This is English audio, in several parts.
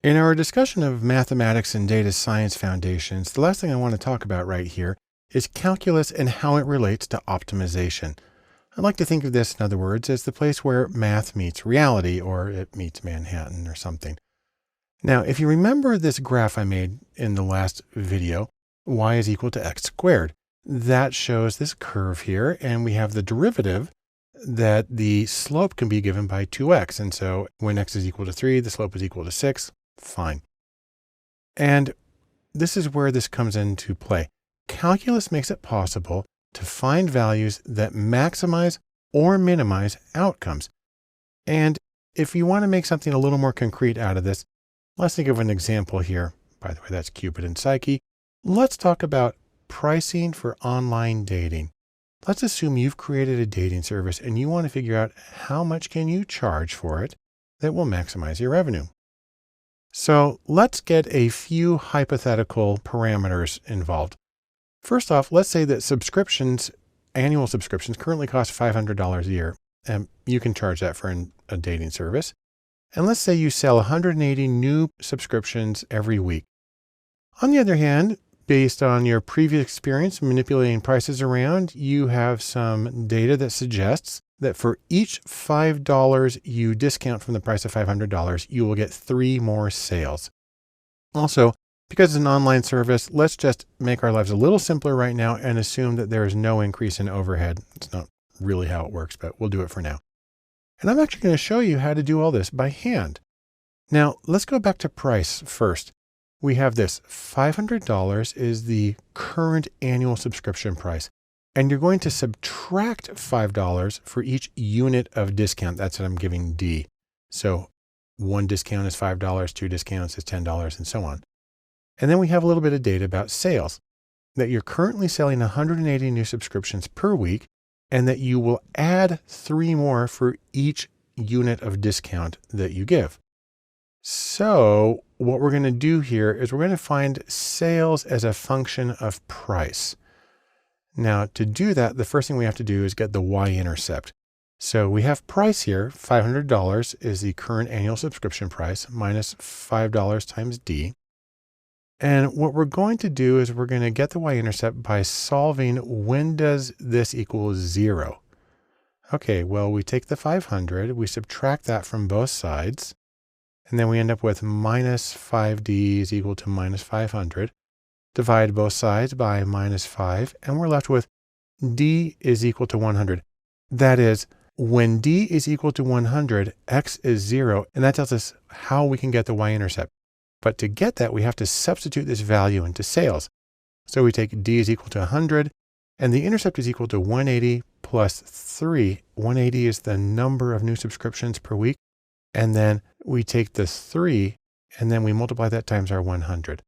In our discussion of mathematics and data science foundations, the last thing I want to talk about right here is calculus and how it relates to optimization. I like to think of this, in other words, as the place where math meets reality, or it meets Manhattan or something. Now, if you remember this graph I made in the last video, y is equal to x squared. That shows this curve here, and we have the derivative that the slope can be given by 2x. And so when x is equal to 3, the slope is equal to 6. Fine. And this is where this comes into play. Calculus makes it possible to find values that maximize or minimize outcomes. And if you want to make something a little more concrete out of this, let's think of an example here. By the way, that's Cupid and Psyche. Let's talk about pricing for online dating. Let's assume you've created a dating service and you want to figure out how much can you charge for it that will maximize your revenue. So let's get a few hypothetical parameters involved. First off, let's say that annual subscriptions currently cost $500 a year, and you can charge that for a dating service. And let's say you sell 180 new subscriptions every week. On the other hand, based on your previous experience manipulating prices around, you have some data that suggests that for each $5 you discount from the price of $500, you will get 3 more sales. Also, because it's an online service, let's just make our lives a little simpler right now and assume that there is no increase in overhead. It's not really how it works, but we'll do it for now. And I'm actually going to show you how to do all this by hand. Now, let's go back to price first. We have this $500 is the current annual subscription price. And you're going to subtract $5 for each unit of discount. That's what I'm giving D. So 1 discount is $5, 2 discounts is $10, and so on. And then we have a little bit of data about sales, that you're currently selling 180 new subscriptions per week, and that you will add 3 more for each unit of discount that you give. So what we're going to do here is we're going to find sales as a function of price. Now, to do that, the first thing we have to do is get the y-intercept. So we have price here. $500 is the current annual subscription price minus $5 times D. And what we're going to do is we're going to get the y-intercept by solving when does this equal 0. Okay, well, we take the 500, we subtract that from both sides, and then we end up with minus 5D is equal to minus 500. Divide both sides by minus 5, and we're left with D is equal to 100. That is, when D is equal to 100, X is 0, and that tells us how we can get the y-intercept. But to get that, we have to substitute this value into sales. So we take D is equal to 100, and the intercept is equal to 180 plus 3. 180 is the number of new subscriptions per week. And then we take the 3, and then we multiply that times our 100.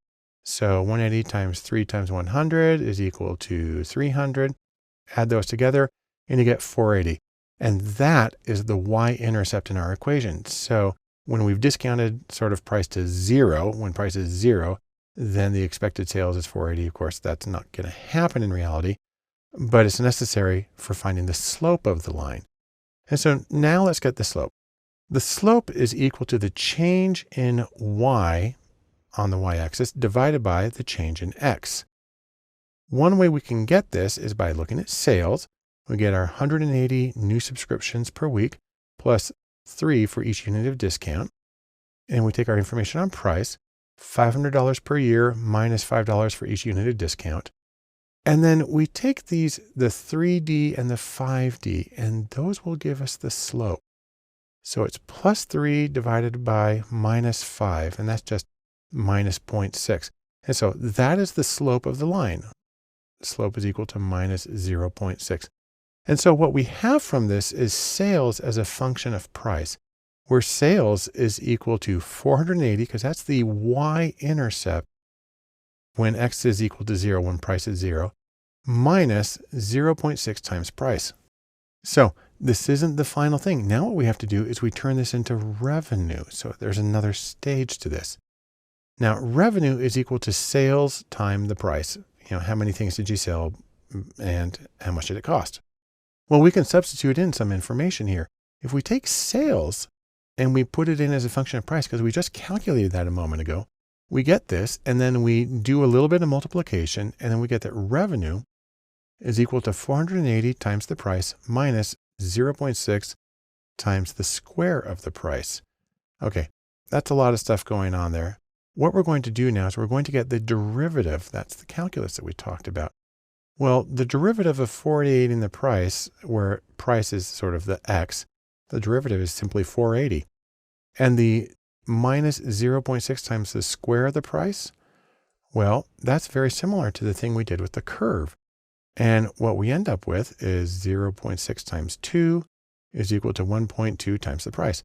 So 180 times 3 times 100 is equal to 300. Add those together and you get 480. And that is the y-intercept in our equation. So when we've discounted sort of price to 0, when price is 0, then the expected sales is 480. Of course, that's not going to happen in reality, but it's necessary for finding the slope of the line. And so now let's get the slope. The slope is equal to the change in y on the y-axis divided by the change in x. One way we can get this is by looking at sales. We get our 180 new subscriptions per week plus 3 for each unit of discount. And we take our information on price, $500 per year minus $5 for each unit of discount. And then we take the 3D and the 5D, and those will give us the slope. So it's plus 3 divided by minus 5, and that's just minus 0.6. And so that is the slope of the line. The slope is equal to minus 0.6. And so what we have from this is sales as a function of price, where sales is equal to 480, because that's the y-intercept when x is equal to 0, when price is 0, minus 0.6 times price. So this isn't the final thing. Now what we have to do is we turn this into revenue. So there's another stage to this. Now revenue is equal to sales times the price. You know, how many things did you sell and how much did it cost? Well, we can substitute in some information here. If we take sales and we put it in as a function of price because we just calculated that a moment ago, we get this, and then we do a little bit of multiplication, and then we get that revenue is equal to 480 times the price minus 0.6 times the square of the price. Okay, that's a lot of stuff going on there. What we're going to do now is we're going to get the derivative. That's the calculus that we talked about. Well, the derivative of 480 in the price, where price is sort of the x, the derivative is simply 480. And the minus 0.6 times the square of the price, well, that's very similar to the thing we did with the curve. And what we end up with is 0.6 times 2 is equal to 1.2 times the price.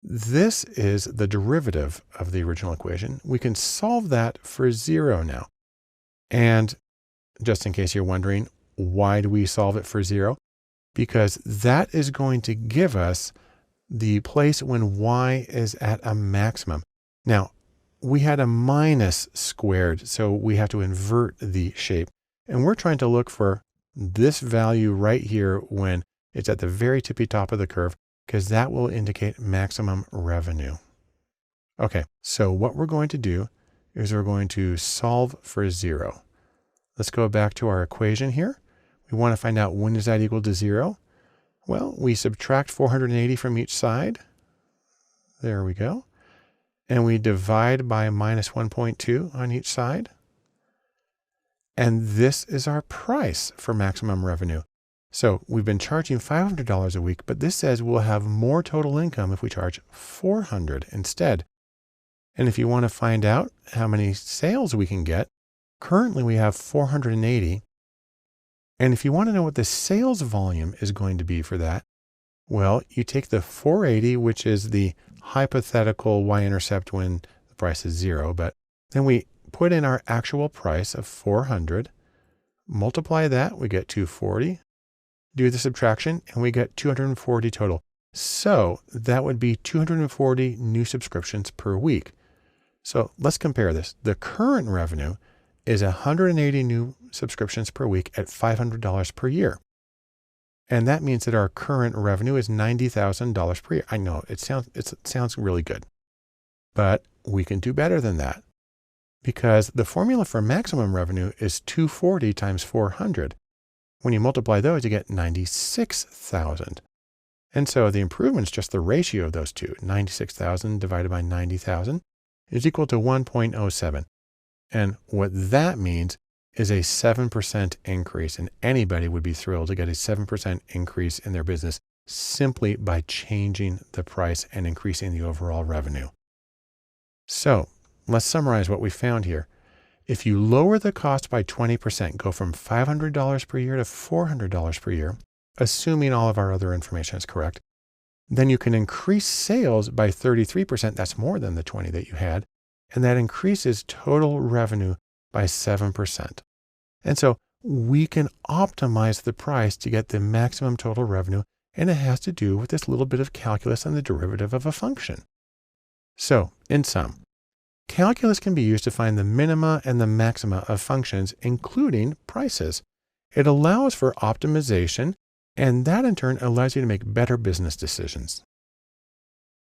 This is the derivative of the original equation. We can solve that for 0 now. And just in case you're wondering, why do we solve it for 0? Because that is going to give us the place when y is at a maximum. Now, we had a minus squared, so we have to invert the shape. And we're trying to look for this value right here when it's at the very tippy top of the curve, because that will indicate maximum revenue. Okay, so what we're going to do is we're going to solve for 0. Let's go back to our equation here. We want to find out when is that equal to 0. Well, we subtract 480 from each side. There we go. And we divide by minus 1.2 on each side. And this is our price for maximum revenue. So we've been charging $500 a week, but this says we'll have more total income if we charge $400 instead. And if you want to find out how many sales we can get, currently we have 480. And if you want to know what the sales volume is going to be for that, well, you take the 480, which is the hypothetical y-intercept when the price is 0, but then we put in our actual price of 400, multiply that, we get 240, do the subtraction, and we get 240 total. So that would be 240 new subscriptions per week. So let's compare this. The current revenue is 180 new subscriptions per week at $500 per year. And that means that our current revenue is $90,000 per year. I know it sounds really good, but we can do better than that because the formula for maximum revenue is 240 times 400. When you multiply those, you get 96,000. And so the improvement is just the ratio of those two. 96,000 divided by 90,000 is equal to 1.07. And what that means is a 7% increase. And anybody would be thrilled to get a 7% increase in their business simply by changing the price and increasing the overall revenue. So let's summarize what we found here. If you lower the cost by 20%, go from $500 per year to $400 per year, assuming all of our other information is correct, then you can increase sales by 33%. That's more than the 20 that you had. And that increases total revenue by 7%. And so we can optimize the price to get the maximum total revenue. And it has to do with this little bit of calculus on the derivative of a function. So in sum, calculus can be used to find the minima and the maxima of functions, including prices. It allows for optimization, and that in turn allows you to make better business decisions.